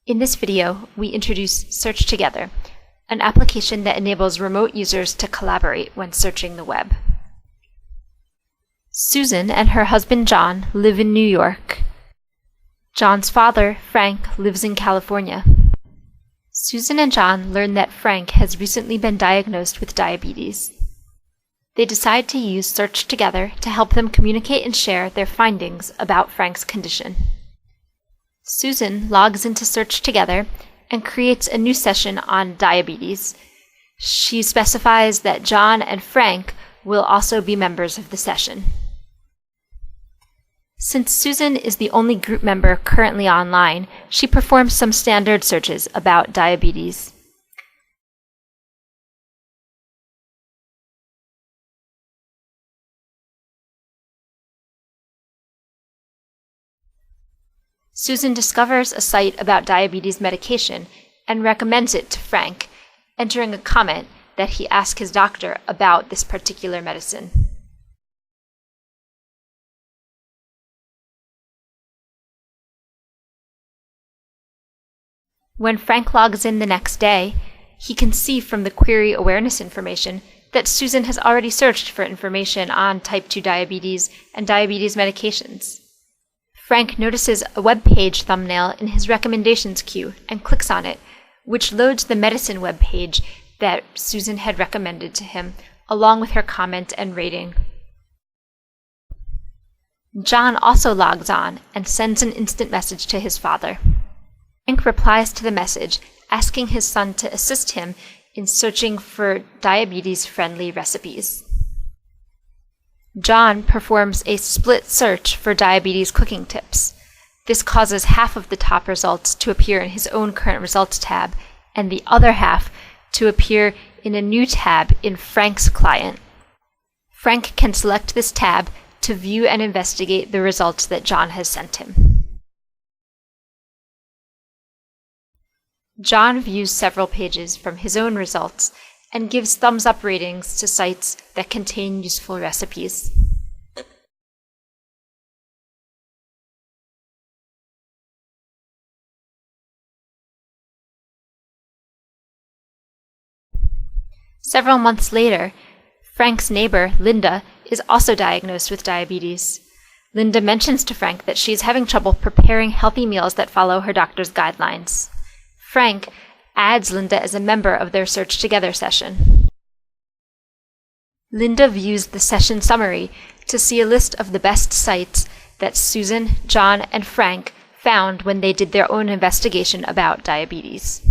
In this video, we introduce SearchTogether, an application that enables remote users to collaborate when searching the web. Susan and her husband John live in New York. John's father, Frank, lives in California. Susan and John learn that Frank has recently been diagnosed with diabetes. They decide to use SearchTogether to help them communicate and share their findings about Frank's condition. Susan logs into SearchTogether and creates a new session on diabetes. She specifies that John and Frank will also be members of the session. Since Susan is the only group member currently online, she performs some standard searches about diabetes. Susan discovers a site about diabetes medication and recommends it to Frank, entering a comment that he asked his doctor about this particular medicine. When Frank logs in the next day, he can see from the query awareness information that Susan has already searched for information on type 2 diabetes and diabetes medications. Frank notices a web page thumbnail in his recommendations queue and clicks on it, which loads the medicine web page that Susan had recommended to him, along with her comment and rating. John also logs on and sends an instant message to his father. Frank replies to the message, asking his son to assist him in searching for diabetes-friendly recipes. John performs a split search for diabetes cooking tips. This causes half of the top results to appear in his own current results tab, and the other half to appear in a new tab in Frank's client. Frank can select this tab to view and investigate the results that John has sent him. John views several pages from his own results and gives thumbs-up ratings to sites that contain useful recipes. Several months later, Frank's neighbor, Linda, is also diagnosed with diabetes. Linda mentions to Frank that she is having trouble preparing healthy meals that follow her doctor's guidelines. Frank adds Linda as a member of their SearchTogether session. Linda views the session summary to see a list of the best sites that Susan, John, and Frank found when they did their own investigation about diabetes.